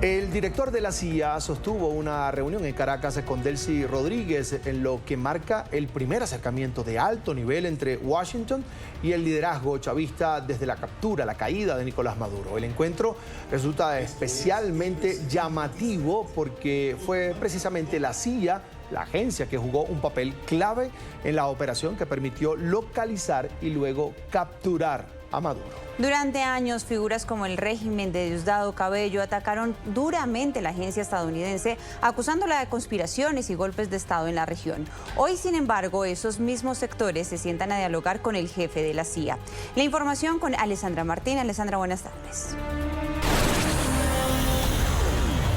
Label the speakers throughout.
Speaker 1: El director de la CIA sostuvo una reunión en Caracas con Delcy Rodríguez, en lo que marca el primer acercamiento de alto nivel entre Washington y el liderazgo chavista desde la captura, la caída de Nicolás Maduro. El encuentro resulta especialmente llamativo porque fue precisamente la CIA, la agencia que jugó un papel clave en la operación que permitió localizar y luego capturar a Maduro.
Speaker 2: Durante años, figuras como el régimen de Diosdado Cabello atacaron duramente la agencia estadounidense, acusándola de conspiraciones y golpes de Estado en la región. Hoy, sin embargo, esos mismos sectores se sientan a dialogar con el jefe de la CIA. La información con Alessandra Martín. Alessandra, buenas tardes.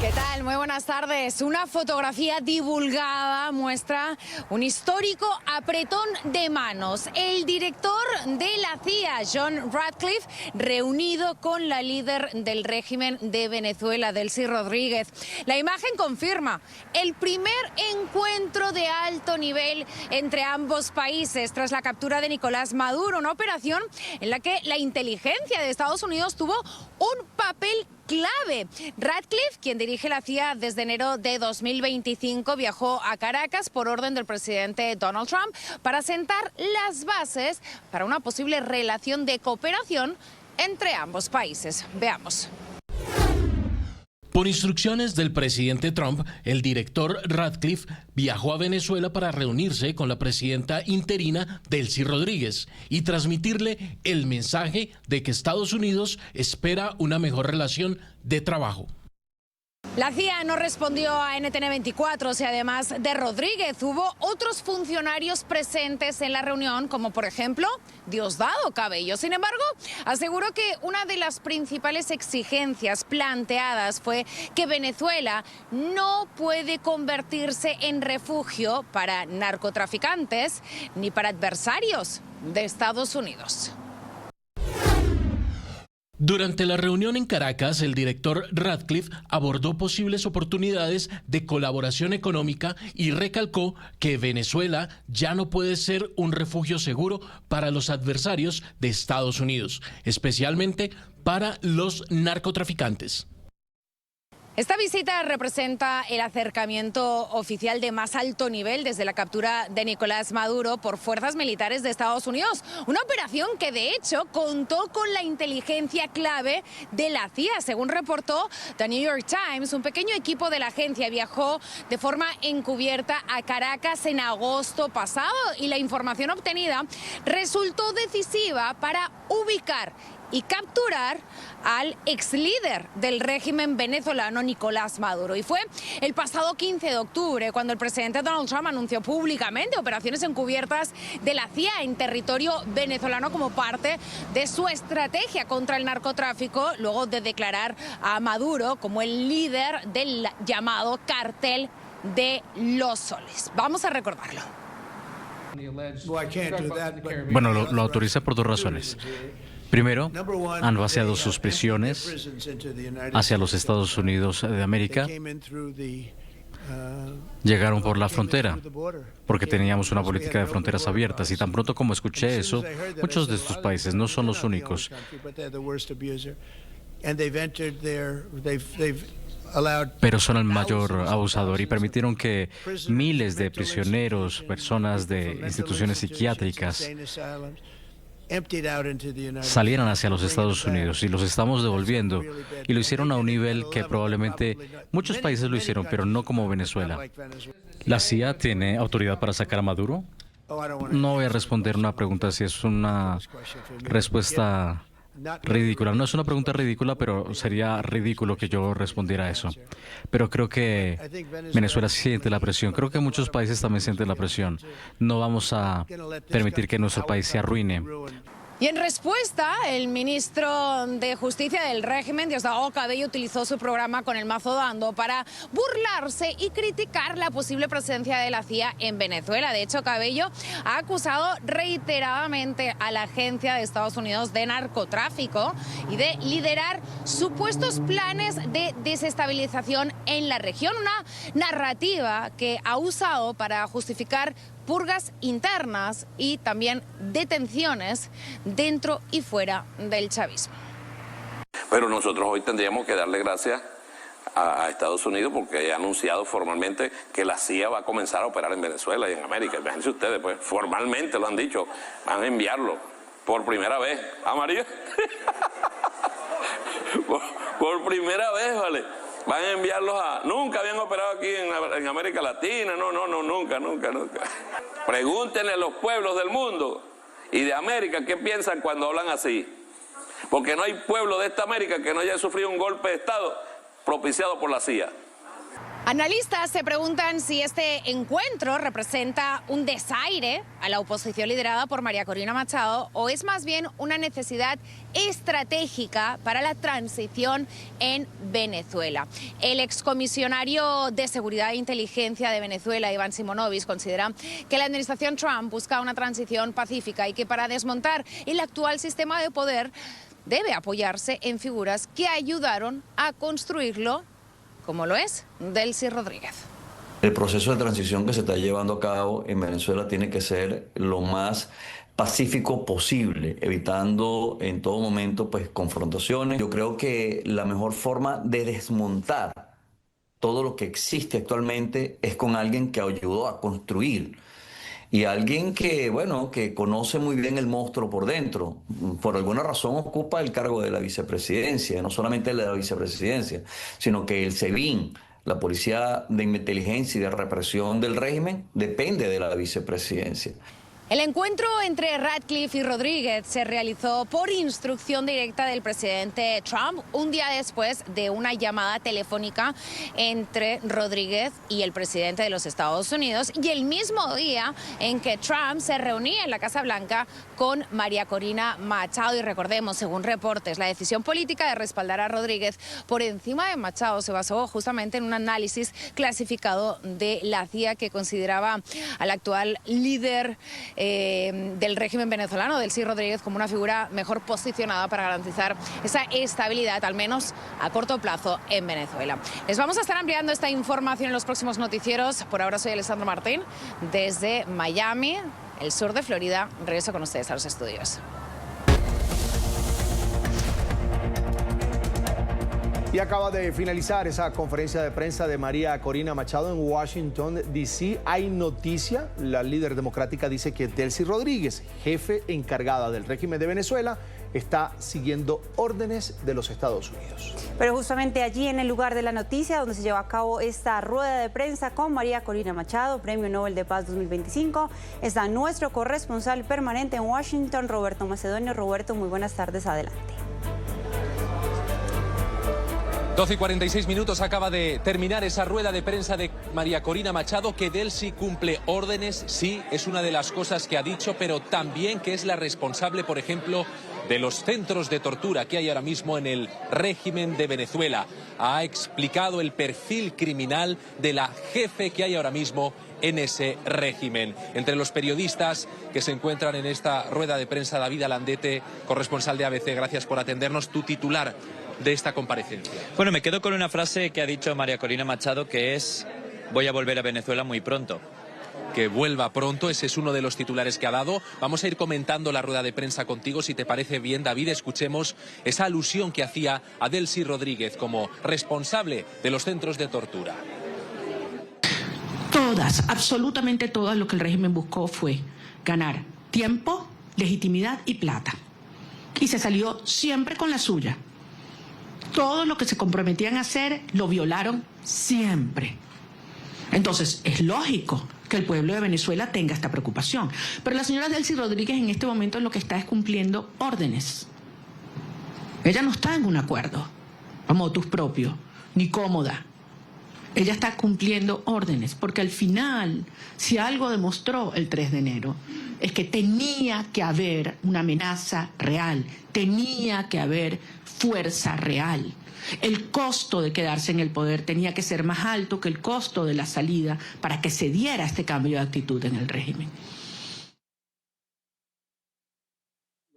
Speaker 3: ¿Qué tal? Muy buenas tardes. Una fotografía divulgada muestra un histórico apretón de manos. El director de la CIA, John Ratcliffe, reunido con la líder del régimen de Venezuela, Delcy Rodríguez. La imagen confirma el primer encuentro de alto nivel entre ambos países tras la captura de Nicolás Maduro, una operación en la que la inteligencia de Estados Unidos tuvo un papel clave. Ratcliffe, quien dirige la CIA desde enero de 2025, viajó a Caracas por orden del presidente Donald Trump para sentar las bases para una posible relación de cooperación entre ambos países. Veamos.
Speaker 4: Por instrucciones del presidente Trump, el director Ratcliffe viajó a Venezuela para reunirse con la presidenta interina Delcy Rodríguez y transmitirle el mensaje de que Estados Unidos espera una mejor relación de trabajo.
Speaker 3: La CIA no respondió a NTN 24, si además de Rodríguez hubo otros funcionarios presentes en la reunión, como por ejemplo Diosdado Cabello. Sin embargo, aseguró que una de las principales exigencias planteadas fue que Venezuela no puede convertirse en refugio para narcotraficantes ni para adversarios de Estados Unidos.
Speaker 4: Durante la reunión en Caracas, el director Ratcliffe abordó posibles oportunidades de colaboración económica y recalcó que Venezuela ya no puede ser un refugio seguro para los adversarios de Estados Unidos, especialmente para los narcotraficantes.
Speaker 3: Esta visita representa el acercamiento oficial de más alto nivel desde la captura de Nicolás Maduro por fuerzas militares de Estados Unidos. Una operación que de hecho contó con la inteligencia clave de la CIA. Según reportó The New York Times, un pequeño equipo de la agencia viajó de forma encubierta a Caracas en agosto pasado y la información obtenida resultó decisiva para ubicar y capturar al ex líder del régimen venezolano, Nicolás Maduro. Y fue el pasado 15 de octubre cuando el presidente Donald Trump anunció públicamente operaciones encubiertas de la CIA en territorio venezolano como parte de su estrategia contra el narcotráfico, luego de declarar a Maduro como el líder del llamado Cartel de los Soles. Vamos a recordarlo.
Speaker 5: Bueno, lo autoricé por dos razones. Primero, han vaciado sus prisiones hacia los Estados Unidos de América. Llegaron por la frontera, porque teníamos una política de fronteras abiertas. Y tan pronto como escuché eso, muchos de estos países no son los únicos. Pero son el mayor abusador y permitieron que miles de prisioneros, personas de instituciones psiquiátricas, salieran hacia los Estados Unidos y los estamos devolviendo y lo hicieron a un nivel que probablemente muchos países lo hicieron, pero no como Venezuela. ¿La CIA tiene autoridad para sacar a Maduro? No voy a responder una pregunta si es una respuesta ridícula. No es una pregunta ridícula, pero sería ridículo que yo respondiera a eso. Pero creo que Venezuela siente la presión. Creo que muchos países también sienten la presión. No vamos a permitir que nuestro país se arruine.
Speaker 3: Y en respuesta, el ministro de Justicia del régimen, Diosdado Cabello, utilizó su programa Con el mazo dando para burlarse y criticar la posible presencia de la CIA en Venezuela. De hecho, Cabello ha acusado reiteradamente a la agencia de Estados Unidos de narcotráfico y de liderar supuestos planes de desestabilización en la región. Una narrativa que ha usado para justificar purgas internas y también detenciones dentro y fuera del chavismo.
Speaker 6: Pero nosotros hoy tendríamos que darle gracias a Estados Unidos porque ha anunciado formalmente que la CIA va a comenzar a operar en Venezuela y en América. Imagínense ustedes, pues formalmente lo han dicho, van a enviarlo por primera vez. ¿Ah, María? por primera vez, ¿vale? Van a enviarlos Nunca habían operado aquí en América Latina, nunca. Pregúntenle a los pueblos del mundo y de América qué piensan cuando hablan así. Porque no hay pueblo de esta América que no haya sufrido un golpe de Estado propiciado por la CIA.
Speaker 3: Analistas se preguntan si este encuentro representa un desaire a la oposición liderada por María Corina Machado o es más bien una necesidad estratégica para la transición en Venezuela. El excomisionario de Seguridad e Inteligencia de Venezuela, Iván Simonovic, considera que la administración Trump busca una transición pacífica y que para desmontar el actual sistema de poder debe apoyarse en figuras que ayudaron a construirlo, como lo es Delcy Rodríguez.
Speaker 7: El proceso de transición que se está llevando a cabo en Venezuela tiene que ser lo más pacífico posible, evitando en todo momento pues confrontaciones. Yo creo que la mejor forma de desmontar todo lo que existe actualmente es con alguien que ayudó a construir y alguien que, bueno, que conoce muy bien el monstruo por dentro. Por alguna razón ocupa el cargo de la vicepresidencia, no solamente el de la vicepresidencia, sino que el SEBIN, la Policía de Inteligencia y de Represión del régimen, depende de la vicepresidencia.
Speaker 3: El encuentro entre Ratcliffe y Rodríguez se realizó por instrucción directa del presidente Trump un día después de una llamada telefónica entre Rodríguez y el presidente de los Estados Unidos y el mismo día en que Trump se reunía en la Casa Blanca con María Corina Machado. Y recordemos, según reportes, la decisión política de respaldar a Rodríguez por encima de Machado se basó justamente en un análisis clasificado de la CIA que consideraba al actual líder del régimen venezolano, Delcy Rodríguez, como una figura mejor posicionada para garantizar esa estabilidad, al menos a corto plazo, en Venezuela. Les vamos a estar ampliando esta información en los próximos noticieros. Por ahora soy Alessandro Martín, desde Miami, el sur de Florida. Regreso con ustedes a los estudios.
Speaker 1: Y acaba de finalizar esa conferencia de prensa de María Corina Machado en Washington, D.C. Hay noticia, la líder democrática dice que Delcy Rodríguez, jefe encargada del régimen de Venezuela, está siguiendo órdenes de los Estados Unidos.
Speaker 2: Pero justamente allí en el lugar de la noticia, donde se lleva a cabo esta rueda de prensa con María Corina Machado, Premio Nobel de Paz 2025, está nuestro corresponsal permanente en Washington, Roberto Macedonio. Roberto, muy buenas tardes, adelante.
Speaker 8: 12:46 acaba de terminar esa rueda de prensa de María Corina Machado, que Delcy cumple órdenes, sí, es una de las cosas que ha dicho, pero también que es la responsable, por ejemplo, de los centros de tortura que hay ahora mismo en el régimen de Venezuela. Ha explicado el perfil criminal de la jefe que hay ahora mismo en ese régimen. Entre los periodistas que se encuentran en esta rueda de prensa, David Alandete, corresponsal de ABC, gracias por atendernos, tu titular de esta comparecencia.
Speaker 9: Bueno, me quedo con una frase que ha dicho María Corina Machado, que es: voy a volver a Venezuela muy pronto.
Speaker 8: Que vuelva pronto, ese es uno de los titulares que ha dado. Vamos a ir comentando la rueda de prensa contigo, si te parece bien, David. Escuchemos esa alusión que hacía a Delcy Rodríguez como responsable de los centros de tortura.
Speaker 10: Todas, absolutamente todas, lo que el régimen buscó fue ganar tiempo, legitimidad y plata. Y se salió siempre con la suya. Todo lo que se comprometían a hacer lo violaron siempre. Entonces, es lógico que el pueblo de Venezuela tenga esta preocupación. Pero la señora Delcy Rodríguez en este momento lo que está es cumpliendo órdenes. Ella no está en un acuerdo a motus propio, ni cómoda. Ella está cumpliendo órdenes, porque al final, si algo demostró el 3 de enero, es que tenía que haber una amenaza real, tenía que haber fuerza real. El costo de quedarse en el poder tenía que ser más alto que el costo de la salida para que se diera este cambio de actitud en el régimen.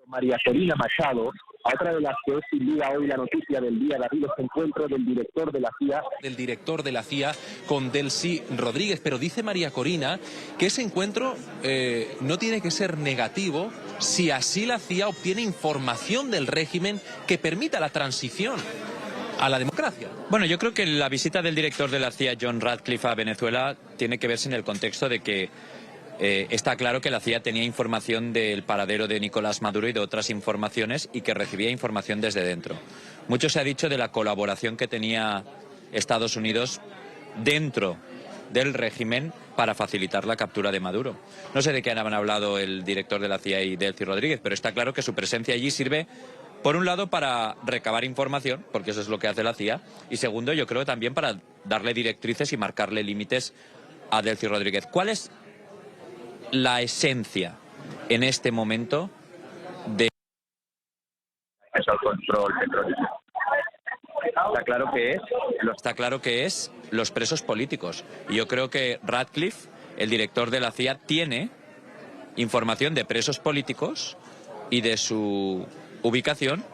Speaker 11: María Corina Machado, otra de las que es sin duda hoy la noticia del día, David, este encuentro del director de la CIA.
Speaker 8: Del director de la CIA con Delcy Rodríguez, pero dice María Corina que ese encuentro no tiene que ser negativo si así la CIA obtiene información del régimen que permita la transición. a la democracia.
Speaker 9: Bueno, yo creo que la visita del director de la CIA, John Ratcliffe, a Venezuela tiene que verse en el contexto de que está claro que la CIA tenía información del paradero de Nicolás Maduro y de otras informaciones y que recibía información desde dentro. Mucho se ha dicho de la colaboración que tenía Estados Unidos dentro del régimen para facilitar la captura de Maduro. No sé de qué han hablado el director de la CIA y Delcy Rodríguez, pero está claro que su presencia allí sirve, por un lado, para recabar información, porque eso es lo que hace la CIA, y segundo, yo creo también para darle directrices y marcarle límites a Delcy Rodríguez. ¿Cuál es la esencia en este momento de
Speaker 11: el control petrolero?
Speaker 9: Está claro que es los presos políticos. Y yo creo que Ratcliffe, el director de la CIA, tiene información de presos políticos y de su ubicación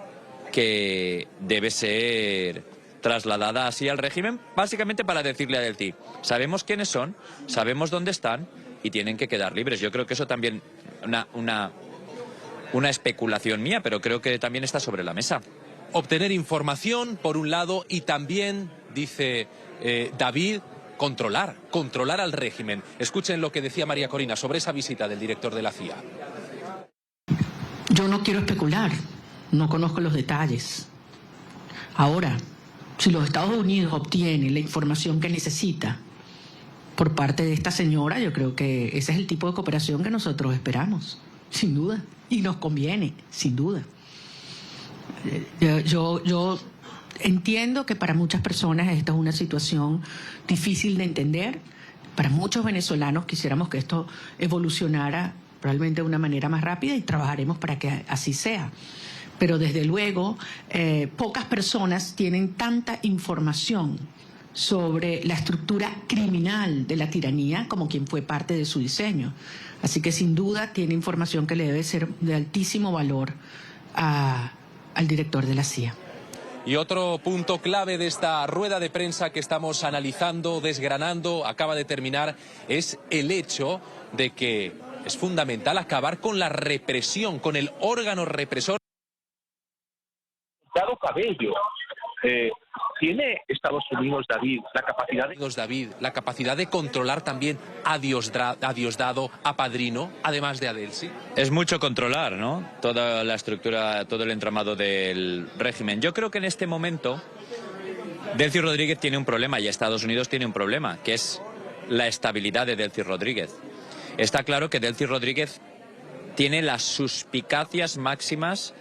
Speaker 9: que debe ser trasladada así al régimen, básicamente para decirle a Delcy, sabemos quiénes son, sabemos dónde están y tienen que quedar libres. Yo creo que eso también, una especulación mía, pero creo que también está sobre la mesa.
Speaker 8: Obtener información, por un lado, y también, dice David, controlar al régimen. Escuchen lo que decía María Corina sobre esa visita del director de la CIA.
Speaker 10: Yo no quiero especular, no conozco los detalles. Ahora, si los Estados Unidos obtienen la información que necesita por parte de esta señora, yo creo que ese es el tipo de cooperación que nosotros esperamos, sin duda, y nos conviene, sin duda. Yo entiendo que para muchas personas esta es una situación difícil de entender. Para muchos venezolanos quisiéramos que esto evolucionara probablemente de una manera más rápida y trabajaremos para que así sea. Pero desde luego, pocas personas tienen tanta información sobre la estructura criminal de la tiranía como quien fue parte de su diseño. Así que sin duda tiene información que le debe ser de altísimo valor al director de la CIA.
Speaker 8: Y otro punto clave de esta rueda de prensa que estamos analizando, desgranando, acaba de terminar, es el hecho de que es fundamental acabar con la represión, con el órgano represor.
Speaker 11: Dado Cabello, ¿tiene Estados Unidos, David,
Speaker 8: la capacidad de controlar también a Diosdado, a Padrino, además de a Delcy?
Speaker 9: Es mucho controlar, ¿no? Toda la estructura, todo el entramado del régimen. Yo creo que en este momento Delcy Rodríguez tiene un problema y Estados Unidos tiene un problema, que es la estabilidad de Delcy Rodríguez. Está claro que Delcy Rodríguez tiene las suspicacias máximas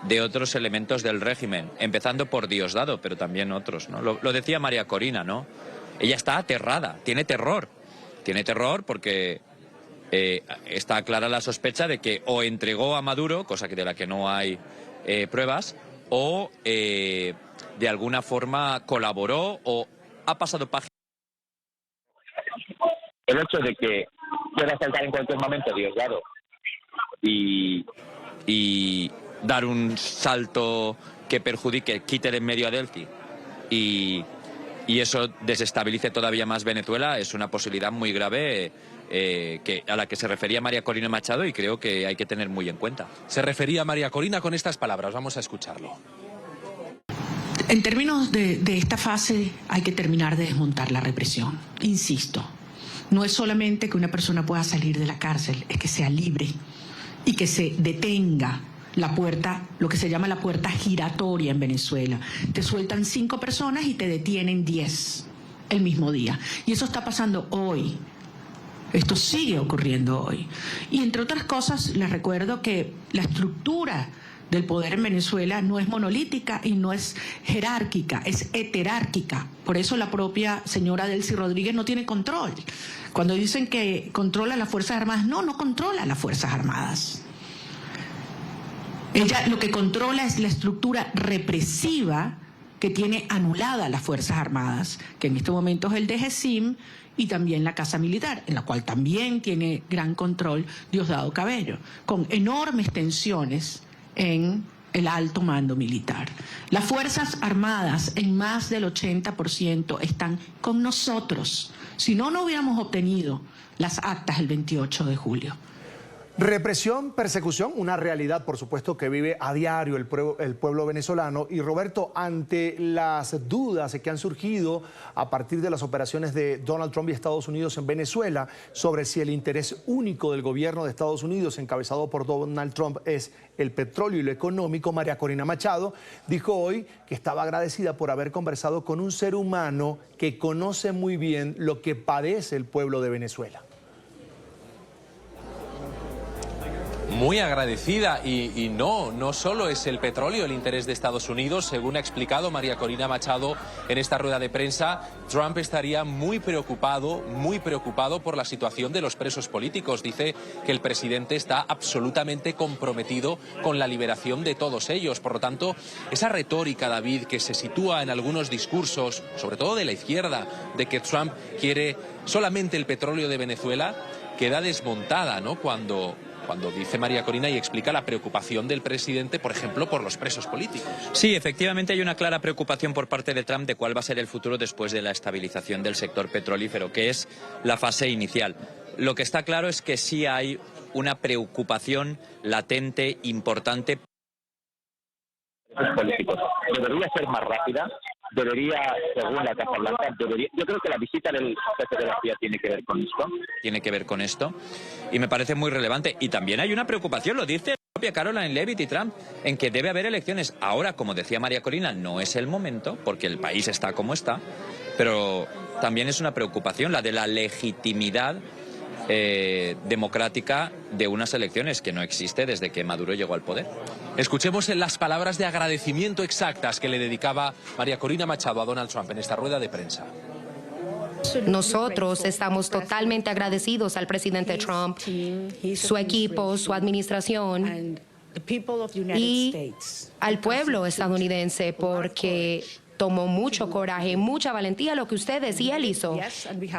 Speaker 9: de otros elementos del régimen, empezando por Diosdado, pero también otros, ¿no? Lo decía María Corina, ¿no? Ella está aterrada, tiene terror porque está clara la sospecha de que o entregó a Maduro, cosa de la que no hay pruebas, o de alguna forma colaboró o ha pasado página.
Speaker 11: El hecho de que pueda saltar en cualquier momento Diosdado
Speaker 9: y dar un salto que perjudique, quite de en medio a Delcy y eso desestabilice todavía más Venezuela, es una posibilidad muy grave a la que se refería María Corina Machado y creo que hay que tener muy en cuenta.
Speaker 8: Se refería María Corina con estas palabras, vamos a escucharlo.
Speaker 10: En términos de esta fase hay que terminar de desmontar la represión. Insisto, no es solamente que una persona pueda salir de la cárcel, es que sea libre y que se detenga la puerta, lo que se llama la puerta giratoria en Venezuela. Te sueltan 5 personas y te detienen 10 el mismo día. Y eso está pasando hoy. Esto sigue ocurriendo hoy. Y entre otras cosas, les recuerdo que la estructura del poder en Venezuela no es monolítica y no es jerárquica, es heterárquica. Por eso la propia señora Delcy Rodríguez no tiene control. Cuando dicen que controla las Fuerzas Armadas, no controla las Fuerzas Armadas. Ella lo que controla es la estructura represiva que tiene anulada las Fuerzas Armadas, que en este momento es el DGCIM y también la Casa Militar, en la cual también tiene gran control Diosdado Cabello, con enormes tensiones en el alto mando militar. Las Fuerzas Armadas en más del 80% están con nosotros. Si no, no hubiéramos obtenido las actas el 28 de julio.
Speaker 1: Represión, persecución, una realidad, por supuesto, que vive a diario el pueblo venezolano. Y Roberto, ante las dudas que han surgido a partir de las operaciones de Donald Trump y Estados Unidos en Venezuela sobre si el interés único del gobierno de Estados Unidos, encabezado por Donald Trump, es el petróleo y lo económico, María Corina Machado dijo hoy que estaba agradecida por haber conversado con un ser humano que conoce muy bien lo que padece el pueblo de Venezuela.
Speaker 8: Muy agradecida y no solo es el petróleo el interés de Estados Unidos. Según ha explicado María Corina Machado en esta rueda de prensa, Trump estaría muy preocupado por la situación de los presos políticos. Dice que el presidente está absolutamente comprometido con la liberación de todos ellos. Por lo tanto, esa retórica, David, que se sitúa en algunos discursos, sobre todo de la izquierda, de que Trump quiere solamente el petróleo de Venezuela, queda desmontada, ¿no? Cuando dice María Corina y explica la preocupación del presidente, por ejemplo, por los presos políticos.
Speaker 9: Sí, efectivamente hay una clara preocupación por parte de Trump de cuál va a ser el futuro después de la estabilización del sector petrolífero, que es la fase inicial. Lo que está claro es que sí hay una preocupación latente, importante.
Speaker 11: Políticos. Debería ser más rápida, debería, según la Casa Blanca, yo creo que la visita del jefe de la CIA tiene que ver con esto.
Speaker 9: Tiene que ver con esto y me parece muy relevante. Y también hay una preocupación, lo dice la propia Caroline Leavitt y Trump, en que debe haber elecciones. Ahora, como decía María Corina, no es el momento, porque el país está como está, pero también es una preocupación la de la legitimidad democrática de unas elecciones que no existe desde que Maduro llegó al poder.
Speaker 8: Escuchemos las palabras de agradecimiento exactas que le dedicaba María Corina Machado a Donald Trump en esta rueda de prensa.
Speaker 12: Nosotros estamos totalmente agradecidos al presidente Trump, su equipo, su administración y al pueblo estadounidense, porque tomó mucho coraje, mucha valentía lo que ustedes y él hizo.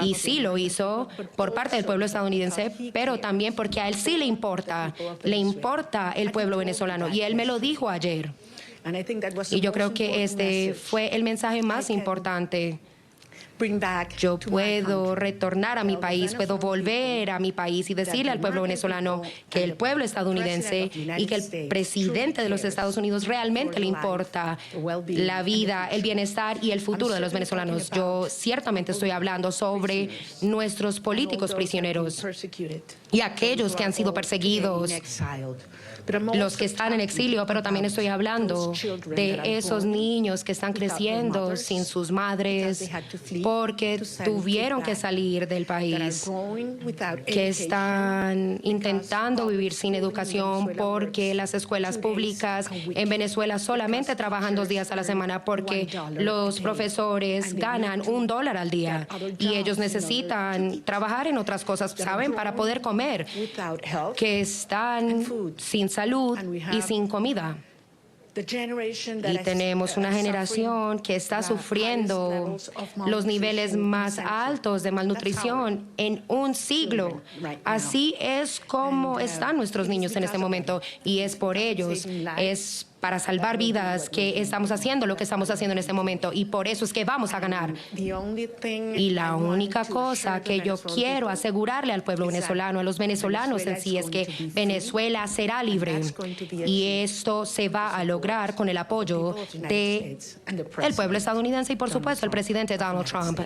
Speaker 12: Y sí lo hizo por parte del pueblo estadounidense, pero también porque a él sí le importa el pueblo venezolano. Y él me lo dijo ayer. Y yo creo que este fue el mensaje más importante. Yo puedo retornar a mi país, puedo volver a mi país y decirle al pueblo venezolano que el pueblo estadounidense y que el presidente de los Estados Unidos realmente le importa la vida, el bienestar y el futuro de los venezolanos. Yo ciertamente estoy hablando sobre nuestros políticos prisioneros y aquellos que han sido perseguidos, los que están en exilio, pero también estoy hablando de esos niños que están creciendo sin sus madres porque tuvieron que salir del país, que están intentando vivir sin educación porque las escuelas públicas en Venezuela solamente trabajan 2 días a la semana porque los profesores ganan $1 al día y ellos necesitan trabajar en otras cosas, ¿saben?, para poder comer, que están sin salud y sin comida. Y tenemos una generación que está sufriendo los niveles más altos de malnutrición en un siglo. Así es como están nuestros niños en este momento y es por ellos, es para salvar vidas que estamos haciendo lo que estamos haciendo en este momento y por eso es que vamos a ganar. Y la única cosa que yo quiero asegurarle al pueblo venezolano, a los venezolanos en sí, es que Venezuela será libre y esto se va a lograr con el apoyo del pueblo estadounidense y por supuesto el presidente Donald Trump.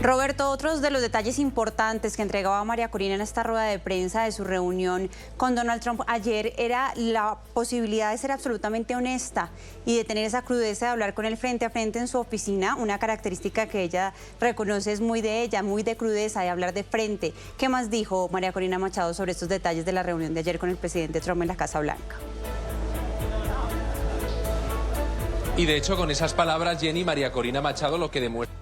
Speaker 2: Roberto, otros de los detalles importantes que entregaba María Corina en esta rueda de prensa de su reunión con Donald Trump ayer era la posibilidad de ser absolutamente honesta y de tener esa crudeza de hablar con él frente a frente en su oficina, una característica que ella reconoce es muy de ella, muy de crudeza, de hablar de frente. ¿Qué más dijo María Corina Machado sobre estos detalles de la reunión de ayer con el presidente Trump en la Casa Blanca?
Speaker 8: Y de hecho, con esas palabras, Jenny, María Corina Machado lo que demuestra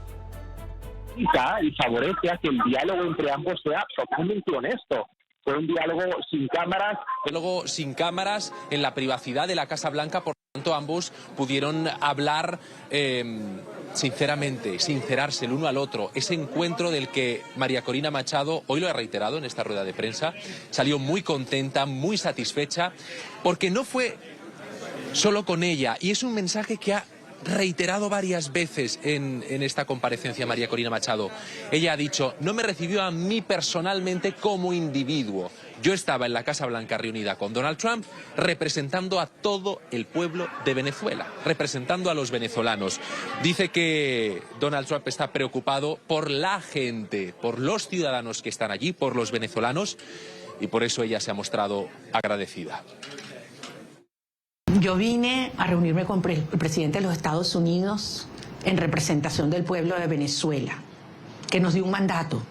Speaker 11: y favorece a que el diálogo entre ambos sea totalmente honesto. Fue un diálogo sin cámaras.
Speaker 8: Diálogo sin cámaras, en la privacidad de la Casa Blanca, por lo tanto ambos pudieron hablar sinceramente, sincerarse el uno al otro. Ese encuentro del que María Corina Machado, hoy lo ha reiterado en esta rueda de prensa, salió muy contenta, muy satisfecha, porque no fue solo con ella, y es un mensaje que ha reiterado varias veces en esta comparecencia María Corina Machado. Ella ha dicho, no me recibió a mí personalmente como individuo, Yo estaba en la Casa Blanca reunida con Donald Trump representando a todo el pueblo de Venezuela, representando a los venezolanos. Dice que Donald Trump está preocupado por la gente, por los ciudadanos que están allí, por los venezolanos, y por eso ella se ha mostrado agradecida.
Speaker 10: Yo vine a reunirme con el presidente de los Estados Unidos en representación del pueblo de Venezuela, que nos dio un mandato.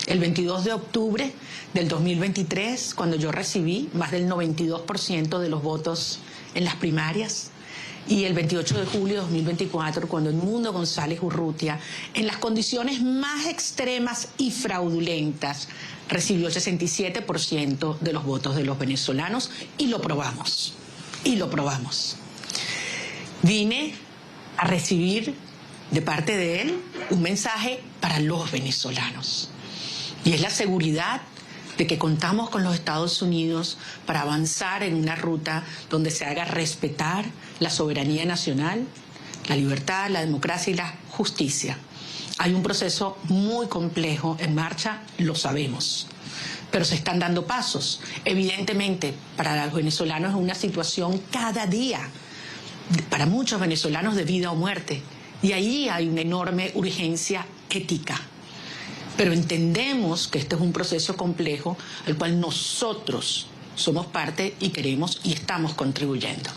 Speaker 10: El 22 de octubre del 2023, cuando yo recibí más del 92% de los votos en las primarias, y el 28 de julio de 2024, cuando Edmundo González Urrutia, en las condiciones más extremas y fraudulentas, recibió el 67% de los votos de los venezolanos, y lo probamos. Y lo probamos. Vine a recibir de parte de él un mensaje para los venezolanos. Y es la seguridad de que contamos con los Estados Unidos para avanzar en una ruta donde se haga respetar la soberanía nacional, la libertad, la democracia y la justicia. Hay un proceso muy complejo en marcha, lo sabemos, pero se están dando pasos. Evidentemente, para los venezolanos es una situación cada día, para muchos venezolanos de vida o muerte, y ahí hay una enorme urgencia ética. Pero entendemos que este es un proceso complejo al cual nosotros somos parte y queremos y estamos contribuyendo.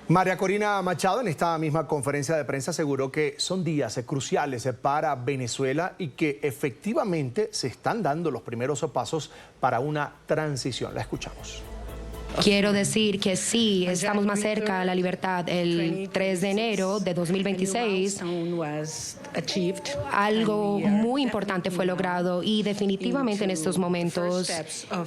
Speaker 1: María Corina Machado en esta misma conferencia de prensa aseguró que son días cruciales para Venezuela y que efectivamente se están dando los primeros pasos para una transición. La escuchamos.
Speaker 12: Quiero decir que sí, estamos más cerca a la libertad. El 3 de enero de 2026, algo muy importante fue logrado y definitivamente en estos momentos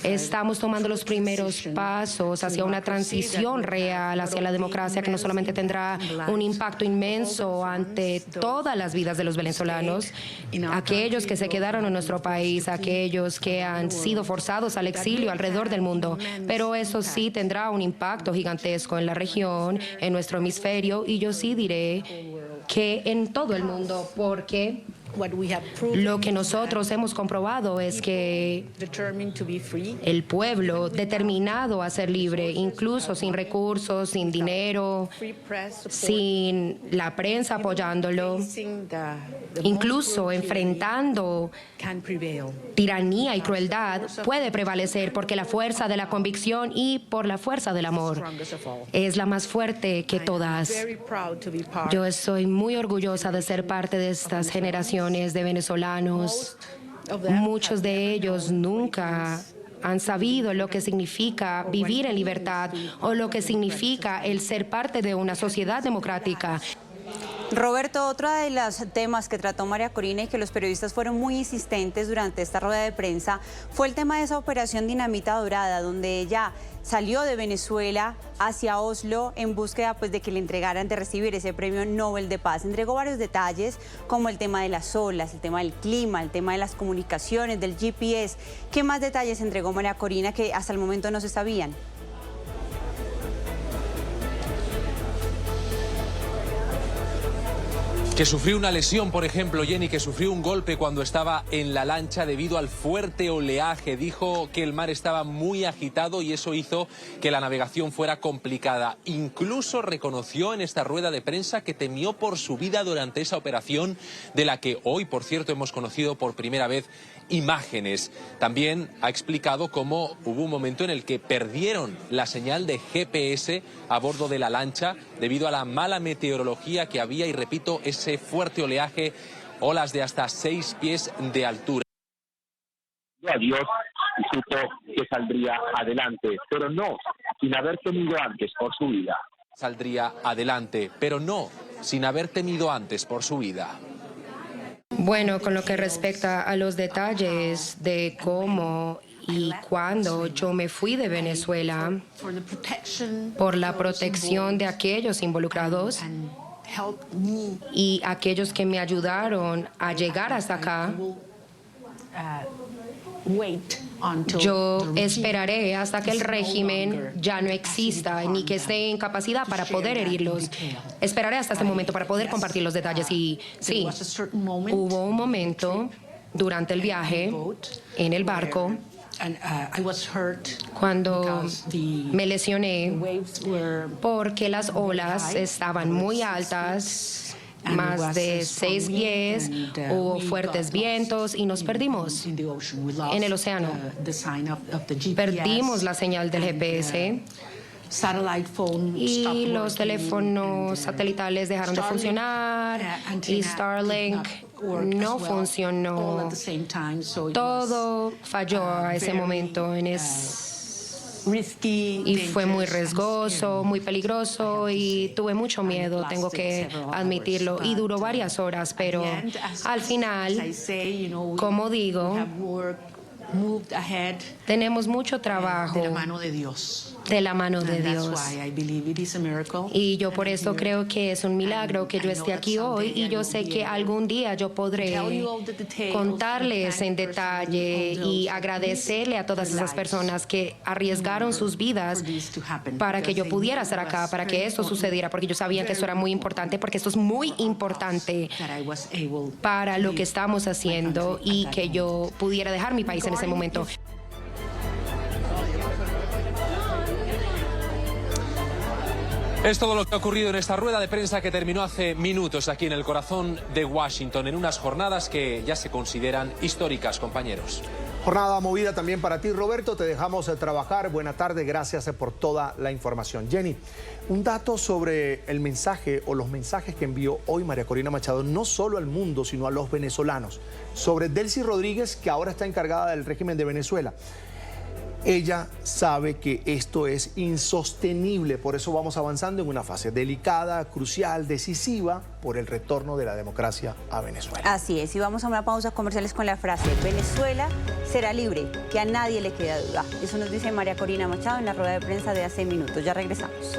Speaker 12: estamos tomando los primeros pasos hacia una transición real, hacia la democracia que no solamente tendrá un impacto inmenso ante todas las vidas de los venezolanos, aquellos que se quedaron en nuestro país, aquellos que han sido forzados al exilio alrededor del mundo, pero eso sí tendrá un impacto gigantesco en la región, en nuestro hemisferio, y yo sí diré que en todo el mundo, porque lo que nosotros hemos comprobado es que el pueblo determinado a ser libre, incluso sin recursos, sin dinero, sin la prensa apoyándolo, incluso enfrentando tiranía y crueldad, puede prevalecer porque la fuerza de la convicción y por la fuerza del amor es la más fuerte que todas. Yo estoy muy orgullosa de ser parte de estas generaciones de venezolanos. Muchos de ellos nunca han sabido lo que significa vivir en libertad o lo que significa el ser parte de una sociedad democrática.
Speaker 2: Roberto, otro de los temas que trató María Corina y que los periodistas fueron muy insistentes durante esta rueda de prensa fue el tema de esa operación Dinamita Dorada, donde ella salió de Venezuela hacia Oslo en búsqueda de que le entregaran, de recibir ese premio Nobel de Paz. Entregó varios detalles como el tema de las olas, el tema del clima, el tema de las comunicaciones, del GPS. ¿Qué más detalles entregó María Corina que hasta el momento no se sabían?
Speaker 8: Que sufrió una lesión, por ejemplo, Jenny, que sufrió un golpe cuando estaba en la lancha debido al fuerte oleaje. Dijo que el mar estaba muy agitado y eso hizo que la navegación fuera complicada. Incluso reconoció en esta rueda de prensa que temió por su vida durante esa operación, de la que hoy, por cierto, hemos conocido por primera vez imágenes. También ha explicado cómo hubo un momento en el que perdieron la señal de GPS a bordo de la lancha debido a la mala meteorología que había y, repito, ese fuerte oleaje, olas de hasta 6 pies de altura.
Speaker 11: Adiós, y supo que saldría adelante, pero no sin haber temido antes por su vida.
Speaker 8: Saldría adelante, pero no sin haber temido antes por su vida.
Speaker 12: Bueno, con lo que respecta a los detalles de cómo y cuándo yo me fui de Venezuela, por la protección de aquellos involucrados y aquellos que me ayudaron a llegar hasta acá, yo esperaré hasta que el régimen ya no exista ni que esté en capacidad para poder herirlos. Esperaré hasta este momento para poder compartir los detalles. Y sí, hubo un momento durante el viaje en el barco cuando me lesioné porque las olas estaban muy altas, más de 6 pies, hubo fuertes vientos y nos perdimos en el océano. Perdimos la señal del GPS y los teléfonos satelitales dejaron de funcionar y Starlink no funcionó. Todo falló a ese momento y fue muy riesgoso, muy peligroso y tuve mucho miedo, tengo que admitirlo, y duró varias horas, pero al final, como digo, tenemos mucho trabajo de la mano de Dios. Y yo por eso creo que es un milagro que yo esté aquí hoy, y yo sé que algún día yo podré contarles en detalle y agradecerle a todas esas personas que arriesgaron sus vidas para que yo pudiera estar acá, para que esto sucediera, porque yo sabía que eso era muy importante, porque esto es muy importante para lo que estamos haciendo y que yo pudiera dejar mi país en ese momento.
Speaker 8: Es todo lo que ha ocurrido en esta rueda de prensa que terminó hace minutos aquí en el corazón de Washington, en unas jornadas que ya se consideran históricas, compañeros.
Speaker 1: Jornada movida también para ti, Roberto. Te dejamos trabajar. Buena tarde, gracias por toda la información. Jenny, un dato sobre el mensaje o los mensajes que envió hoy María Corina Machado, no solo al mundo, sino a los venezolanos, sobre Delcy Rodríguez, que ahora está encargada del régimen de Venezuela. Ella sabe que esto es insostenible, por eso vamos avanzando en una fase delicada, crucial, decisiva, por el retorno de la democracia a Venezuela.
Speaker 2: Así es, y vamos a una pausa comerciales con la frase: Venezuela será libre, que a nadie le queda duda. Eso nos dice María Corina Machado en la rueda de prensa de hace minutos. Ya regresamos.